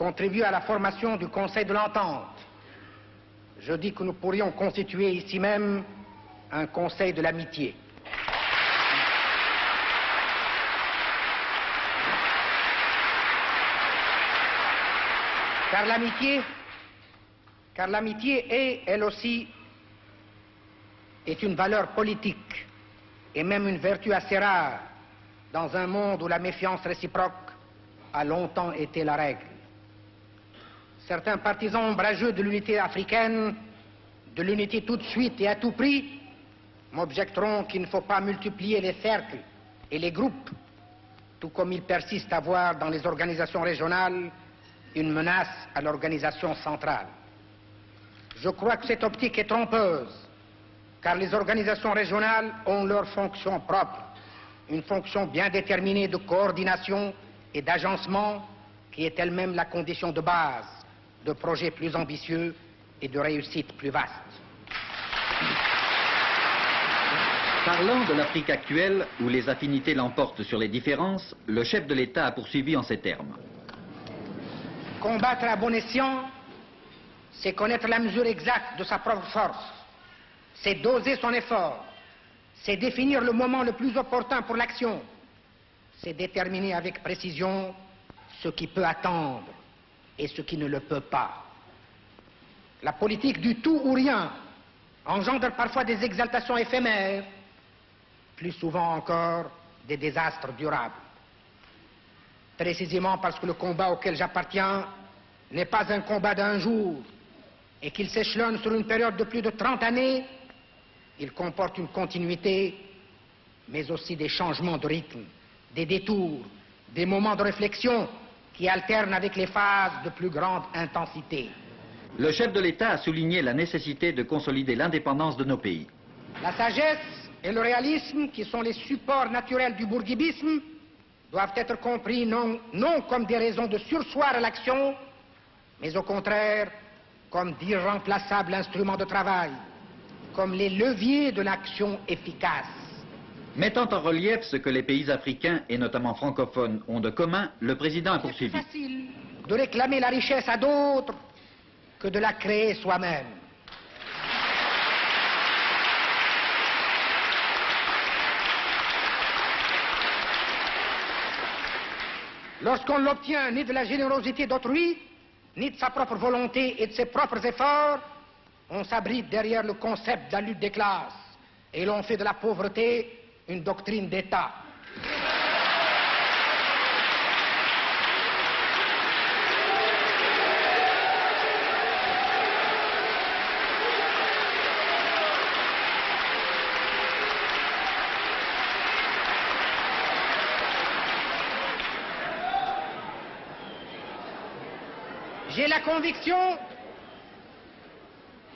contribuer à la formation du Conseil de l'Entente. Je dis que nous pourrions constituer ici même un Conseil de l'amitié. Car l'amitié est, elle aussi, est une valeur politique et même une vertu assez rare dans un monde où la méfiance réciproque a longtemps été la règle. Certains partisans ombrageux de l'unité africaine, de l'unité tout de suite et à tout prix, m'objecteront qu'il ne faut pas multiplier les cercles et les groupes, tout comme ils persistent à voir dans les organisations régionales une menace à l'organisation centrale. Je crois que cette optique est trompeuse, car les organisations régionales ont leur fonction propre, une fonction bien déterminée de coordination et d'agencement qui est elle-même la condition de base de projets plus ambitieux et de réussites plus vastes. Parlant de l'Afrique actuelle, où les affinités l'emportent sur les différences, le chef de l'État a poursuivi en ces termes. Combattre à bon escient, c'est connaître la mesure exacte de sa propre force, c'est doser son effort, c'est définir le moment le plus opportun pour l'action, c'est déterminer avec précision ce qui peut attendre et ce qui ne le peut pas. La politique du tout ou rien engendre parfois des exaltations éphémères, plus souvent encore des désastres durables. Précisément parce que le combat auquel j'appartiens n'est pas un combat d'un jour et qu'il s'échelonne sur une période de plus de 30 années, il comporte une continuité, mais aussi des changements de rythme, des détours, des moments de réflexion qui alternent avec les phases de plus grande intensité. Le chef de l'État a souligné la nécessité de consolider l'indépendance de nos pays. La sagesse et le réalisme, qui sont les supports naturels du bourguibisme, doivent être compris non comme des raisons de surseoir à l'action, mais au contraire comme d'irremplaçables instruments de travail, comme les leviers de l'action efficace. Mettant en relief ce que les pays africains, et notamment francophones, ont de commun, le président a poursuivi. C'est plus facile de réclamer la richesse à d'autres que de la créer soi-même. Lorsqu'on l'obtient ni de la générosité d'autrui, ni de sa propre volonté et de ses propres efforts, on s'abrite derrière le concept de la lutte des classes et l'on fait de la pauvreté une doctrine d'État.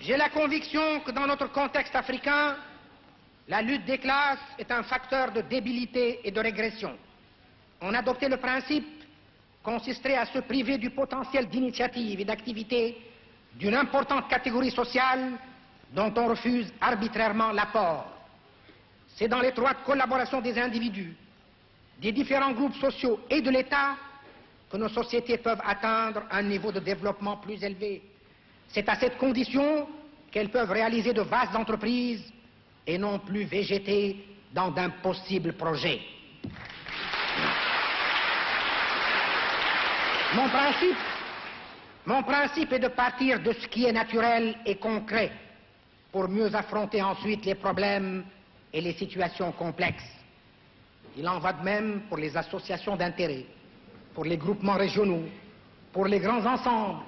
J'ai la conviction que dans notre contexte africain, la lutte des classes est un facteur de débilité et de régression. En adopter le principe consisterait à se priver du potentiel d'initiative et d'activité d'une importante catégorie sociale dont on refuse arbitrairement l'apport. C'est dans l'étroite collaboration des individus, des différents groupes sociaux et de l'État que nos sociétés peuvent atteindre un niveau de développement plus élevé. C'est à cette condition qu'elles peuvent réaliser de vastes entreprises et non plus végéter dans d'impossibles projets. Mon principe est de partir de ce qui est naturel et concret pour mieux affronter ensuite les problèmes et les situations complexes. Il en va de même pour les associations d'intérêt, pour les groupements régionaux, pour les grands ensembles.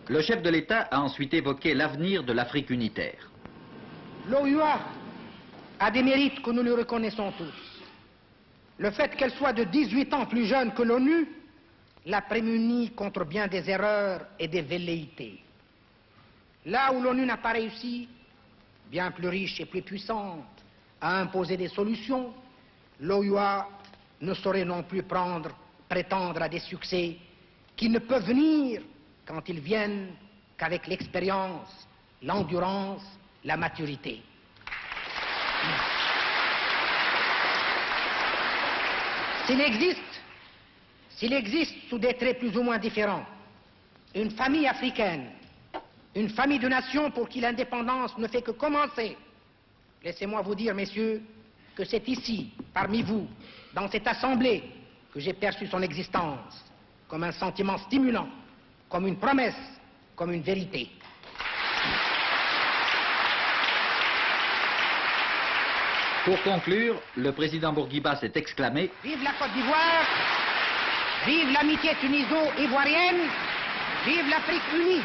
Le chef de l'État a ensuite évoqué l'avenir de l'Afrique unitaire. L'OUA a des mérites que nous lui reconnaissons tous. Le fait qu'elle soit de 18 ans plus jeune que l'ONU la prémunit contre bien des erreurs et des velléités. Là où l'ONU n'a pas réussi, bien plus riche et plus puissante, à imposer des solutions, l'OUA ne saurait non plus prétendre à des succès qui ne peuvent venir quand ils viennent qu'avec l'expérience, l'endurance, la maturité. S'il existe sous des traits plus ou moins différents, une famille africaine, une famille de nations pour qui l'indépendance ne fait que commencer. Laissez-moi vous dire, messieurs, que c'est ici, parmi vous, dans cette assemblée, que j'ai perçu son existence comme un sentiment stimulant, comme une promesse, comme une vérité. Pour conclure, le président Bourguiba s'est exclamé « Vive la Côte d'Ivoire, vive l'amitié tuniso-ivoirienne, vive l'Afrique unie !»